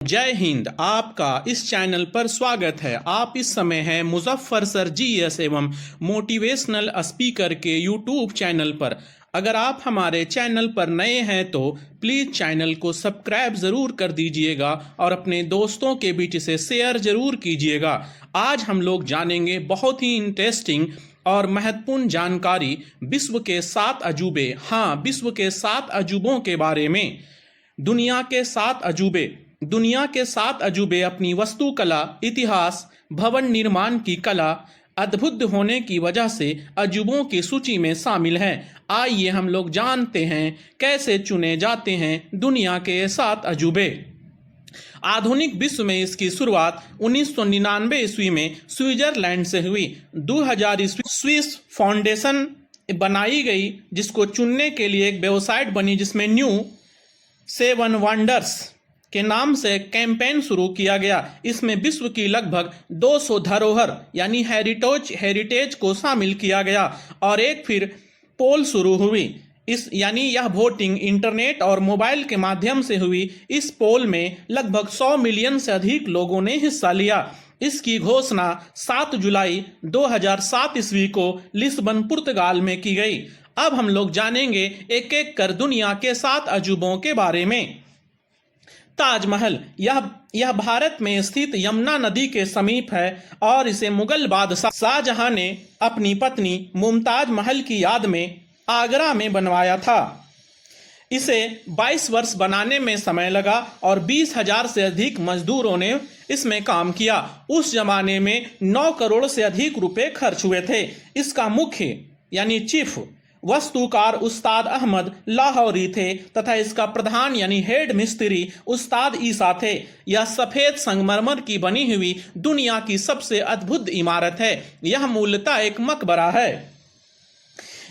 जय हिंद। आपका इस चैनल पर स्वागत है। आप इस समय हैं मुजफ्फर सर जीएस एवं मोटिवेशनल स्पीकर के यूट्यूब चैनल पर। अगर आप हमारे चैनल पर नए हैं तो प्लीज़ चैनल को सब्सक्राइब ज़रूर कर दीजिएगा और अपने दोस्तों के बीच इसे शेयर ज़रूर कीजिएगा। आज हम लोग जानेंगे बहुत ही इंटरेस्टिंग और महत्वपूर्ण जानकारी विश्व के 7 अजूबे, हाँ, विश्व के 7 अजूबों के बारे में। दुनिया के 7 अजूबे अपनी वास्तुकला, इतिहास, भवन निर्माण की कला, अद्भुत होने की वजह से अजूबों की सूची में शामिल हैं। आइए हम लोग जानते हैं कैसे चुने जाते हैं दुनिया के 7 अजूबे। आधुनिक विश्व में इसकी शुरुआत 1999 ईस्वी में स्विट्जरलैंड से हुई। 2000 ईस्वी स्विस फाउंडेशन बनाई गई, जिसको चुनने के लिए एक वेबसाइट बनी जिसमें न्यू 7 वंडर्स के नाम से कैंपेन शुरू किया गया। इसमें विश्व की लगभग 200 धरोहर यानी हेरिटेज को शामिल किया गया और एक फिर पोल शुरू हुई। यह वोटिंग इंटरनेट और मोबाइल के माध्यम से हुई। इस पोल में लगभग 100 मिलियन से अधिक लोगों ने हिस्सा लिया। इसकी घोषणा 7 जुलाई 2007 ईस्वी को लिस्बन, पुर्तगाल में की गई। अब हम लोग जानेंगे एक एक कर दुनिया के 7 अजूबों के बारे में। ताजमहल, यह भारत में स्थित यमुना नदी के समीप है और इसे मुगल बादशाह शाहजहां ने अपनी पत्नी मुमताज महल की याद में आगरा में बनवाया था। इसे 22 वर्ष बनाने में समय लगा और 20,000 से अधिक मजदूरों ने इसमें काम किया। उस जमाने में 9 करोड़ से अधिक रुपए खर्च हुए थे। इसका मुख्य यानी चीफ वास्तुकार उस्ताद अहमद लाहौरी थे तथा इसका प्रधान यानी हेड मिस्त्री उस्ताद ईसा थे। यह सफेद संगमरमर की बनी हुई दुनिया की सबसे अद्भुत इमारत है। यह मूलतः एक मकबरा है।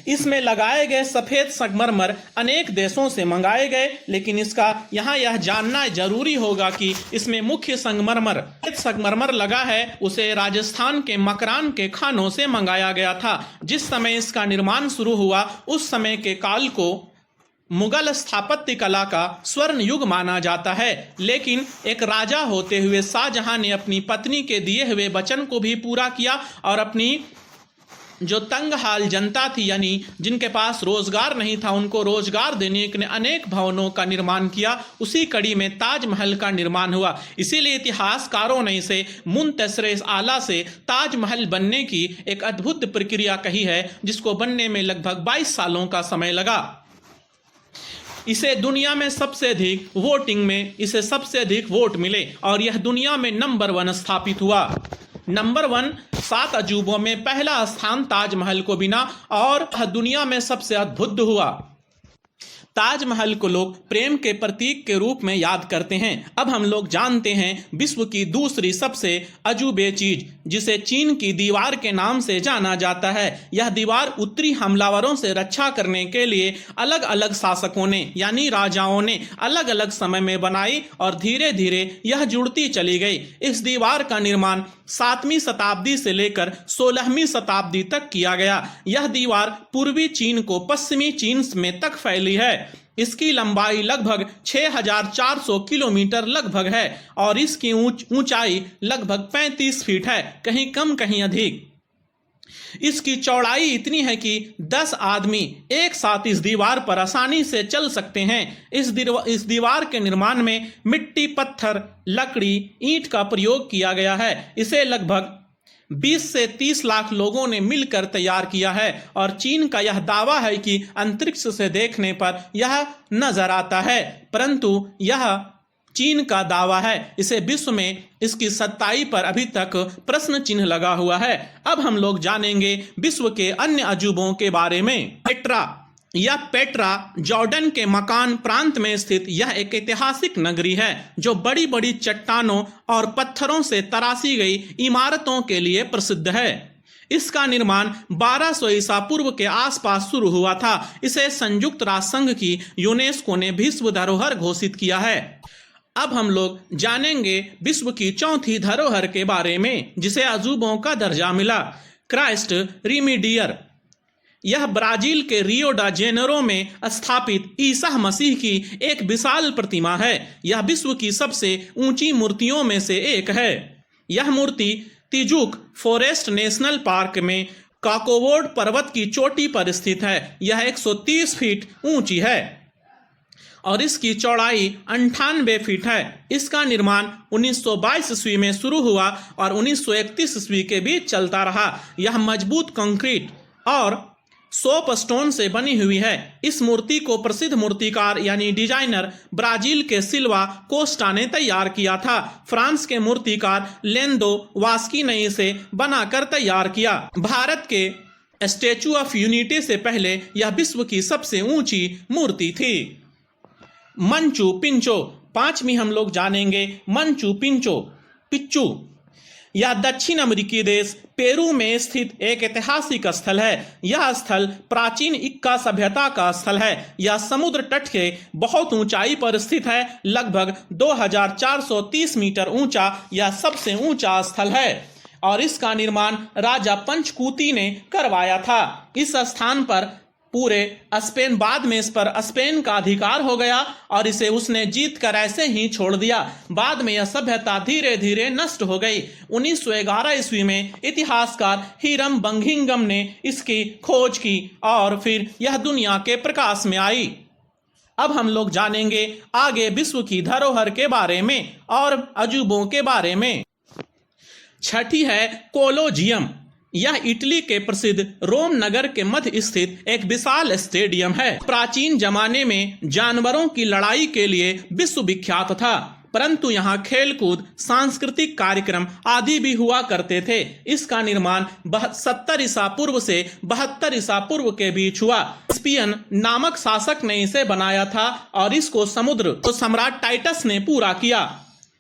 इसमें लगाए गए सफेद संगमरमर अनेक देशों से मंगाए गए, लेकिन इसका यह जानना जरूरी होगा कि इसमें मुख्य संगमरमर लगा है उसे राजस्थान के मकरान के खानों से मंगाया गया था। जिस समय इसका निर्माण शुरू हुआ उस समय के काल को मुगल स्थापत्य कला का स्वर्ण युग माना जाता है, लेकिन एक राजा होते हुए शाहजहां ने अपनी पत्नी के दिए हुए वचन को भी पूरा किया और अपनी जो तंगहाल जनता थी यानी जिनके पास रोजगार नहीं था उनको रोजगार देने के लिए अनेक भवनों का निर्माण किया। उसी कड़ी में ताजमहल का निर्माण हुआ। इसीलिए इतिहासकारों ने इसे मुंतसरे आला से ताजमहल बनने की एक अद्भुत प्रक्रिया कही है, जिसको बनने में लगभग 22 सालों का समय लगा। इसे दुनिया में सबसे अधिक वोटिंग में इसे सबसे अधिक वोट मिले और यह दुनिया में नंबर 1 स्थापित हुआ। नंबर 1 7 अजूबों में पहला स्थान ताजमहल को बिना और दुनिया में सबसे अद्भुत हुआ। ताजमहल को लोग प्रेम के प्रतीक के रूप में याद करते हैं। अब हम लोग जानते हैं विश्व की दूसरी सबसे अजूबे चीज, जिसे चीन की दीवार के नाम से जाना जाता है। यह दीवार उत्तरी हमलावरों से रक्षा करने के लिए अलग अलग शासकों ने यानी राजाओं ने अलग अलग समय में बनाई और धीरे धीरे यह जुड़ती चली गई। इस दीवार का निर्माण 7वीं शताब्दी से लेकर 16वीं शताब्दी तक किया गया। यह दीवार पूर्वी चीन को पश्चिमी चीन में तक फैली है। इसकी लंबाई लगभग 6,400 किलोमीटर लगभग है और इसकी ऊंचाई लगभग 35 फीट है, कहीं कम कहीं अधिक। इसकी चौड़ाई इतनी है कि 10 आदमी एक साथ इस दीवार पर आसानी से चल सकते हैं। इस दीवार के निर्माण में मिट्टी, पत्थर, लकड़ी, ईंट का प्रयोग किया गया है। इसे लगभग 20 से 30 लाख लोगों ने मिलकर तैयार किया है और चीन का यह दावा है कि अंतरिक्ष से देखने पर यह नजर आता है, परंतु यह चीन का दावा है। इसे विश्व में इसकी सच्चाई पर अभी तक प्रश्न चिन्ह लगा हुआ है। अब हम लोग जानेंगे विश्व के अन्य अजूबों के बारे में। पेट्रा जॉर्डन के मकान प्रांत में स्थित यह एक ऐतिहासिक नगरी है जो बड़ी बड़ी चट्टानों और पत्थरों से तराशी गई इमारतों के लिए प्रसिद्ध है। इसका निर्माण 1200 ईसा पूर्व के आसपास शुरू हुआ था। इसे संयुक्त राष्ट्र संघ की यूनेस्को ने विश्व धरोहर घोषित किया है। अब हम लोग जानेंगे विश्व की 4थी धरोहर के बारे में, जिसे अजूबों का दर्जा मिला। क्राइस्ट रिमीडियर यह ब्राजील के रियो डा जेनेरो में स्थापित ईसा मसीह की एक विशाल प्रतिमा है। यह विश्व की सबसे ऊंची मूर्तियों में से एक है। यह मूर्ति तिजुक फॉरेस्ट नेशनल पार्क में काकोवोड पर्वत की चोटी पर स्थित है। यह 130 फीट ऊंची है और इसकी चौड़ाई 98 फीट है। इसका निर्माण 1922 ईस्वी में शुरू हुआ और 1931 ईस्वी के बीच चलता रहा। यह मजबूत कंक्रीट और सोप स्टोन से बनी हुई है। इस मूर्ति को प्रसिद्ध मूर्तिकार यानी डिजाइनर ब्राजील के सिल्वा कोस्टा ने तैयार किया था। फ्रांस के मूर्तिकार लेंदो वास्की ने इसे बनाकर तैयार किया। भारत के स्टैचू ऑफ यूनिटी से पहले यह विश्व की सबसे ऊंची मूर्ति थी। मंचू पिंचो, पांचवी हम लोग जानेंगे मंचू पिच्चू। यह दक्षिण अमेरिकी देश पेरू में स्थित एक ऐतिहासिक स्थल है। यह स्थल प्राचीन इक्का सभ्यता का स्थल है। यह समुद्र तट के बहुत ऊंचाई पर स्थित है। लगभग 2430 मीटर ऊंचा यह सबसे ऊंचा स्थल है और इसका निर्माण राजा पंचकूती ने करवाया था। इस स्थान पर पूरे स्पेन, बाद में इस पर स्पेन का अधिकार हो गया और इसे उसने जीत कर ऐसे ही छोड़ दिया। बाद में यह सभ्यता धीरे धीरे नष्ट हो गई। 1911 ईस्वी में इतिहासकार हीरम बंगिंगम ने इसकी खोज की और फिर यह दुनिया के प्रकाश में आई। अब हम लोग जानेंगे आगे विश्व की धरोहर के बारे में और अजूबों के बारे में। छठी है कोलोजियम। यह इटली के प्रसिद्ध रोम नगर के मध्य स्थित एक विशाल स्टेडियम है। प्राचीन जमाने में जानवरों की लड़ाई के लिए विश्व विख्यात था, परंतु यहाँ खेलकूद, सांस्कृतिक कार्यक्रम आदि भी हुआ करते थे। इसका निर्माण 70 ईसा पूर्व से 72 ईसा पूर्व के बीच हुआ। स्पियन नामक शासक ने इसे बनाया था और इसको सम्राट टाइटस ने पूरा किया।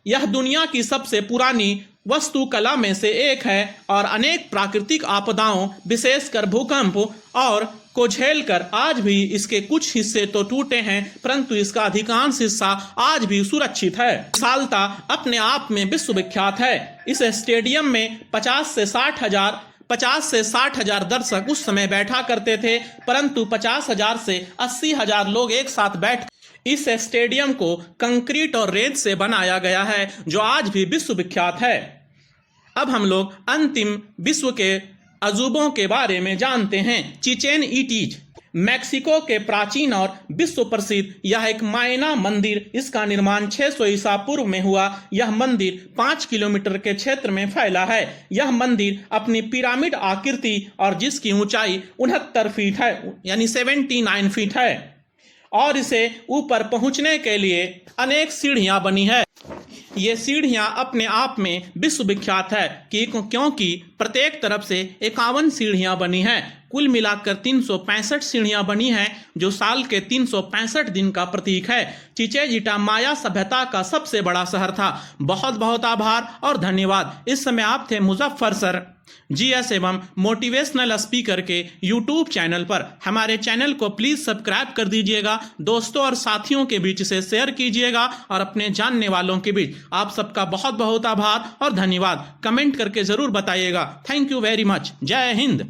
यह दुनिया की सबसे पुरानी वास्तुकला में से एक है और अनेक प्राकृतिक आपदाओं, विशेषकर भूकंप और को झेलकर आज भी इसके कुछ हिस्से तो टूटे हैं, परंतु इसका अधिकांश हिस्सा आज भी सुरक्षित है। विशालता अपने आप में विश्व विख्यात है। इस स्टेडियम में 50 से 60 हजार दर्शक उस समय बैठा करते थे, परंतु 50,000 से 80,000 लोग एक साथ बैठ। इस स्टेडियम को कंक्रीट और रेत से बनाया गया है जो आज भी विश्व विख्यात है। अब हम लोग अंतिम विश्व के अजूबों के बारे में जानते हैं। चिचेन इटीज, मैक्सिको के प्राचीन और विश्व प्रसिद्ध यह एक मायना मंदिर। इसका निर्माण 600 ईसा पूर्व में हुआ। यह मंदिर 5 किलोमीटर के क्षेत्र में फैला है। यह मंदिर अपनी पिरामिड आकृति और जिसकी ऊंचाई 69 फीट है यानी 79 फीट है और इसे ऊपर पहुंचने के लिए अनेक सीढ़ियां बनी है। ये सीढ़ियां अपने आप में विश्व विख्यात है क्योंकि प्रत्येक तरफ से 51 सीढ़ियां बनी हैं। कुल मिलाकर 365 सीढ़ियां बनी हैं जो साल के 365 दिन का प्रतीक है। चिचेन इट्जा माया सभ्यता का सबसे बड़ा शहर था। बहुत बहुत आभार और धन्यवाद। इस समय आप थे मुजफ्फर सर जीएस एवं मोटिवेशनल स्पीकर के यूट्यूब चैनल पर। हमारे चैनल को प्लीज सब्सक्राइब कर दीजिएगा, दोस्तों और साथियों के बीच से शेयर कीजिएगा और अपने जानने वालों के बीच। आप सबका बहुत बहुत आभार और धन्यवाद। कमेंट करके जरूर बताइएगा। Thank you very much. जय हिंद।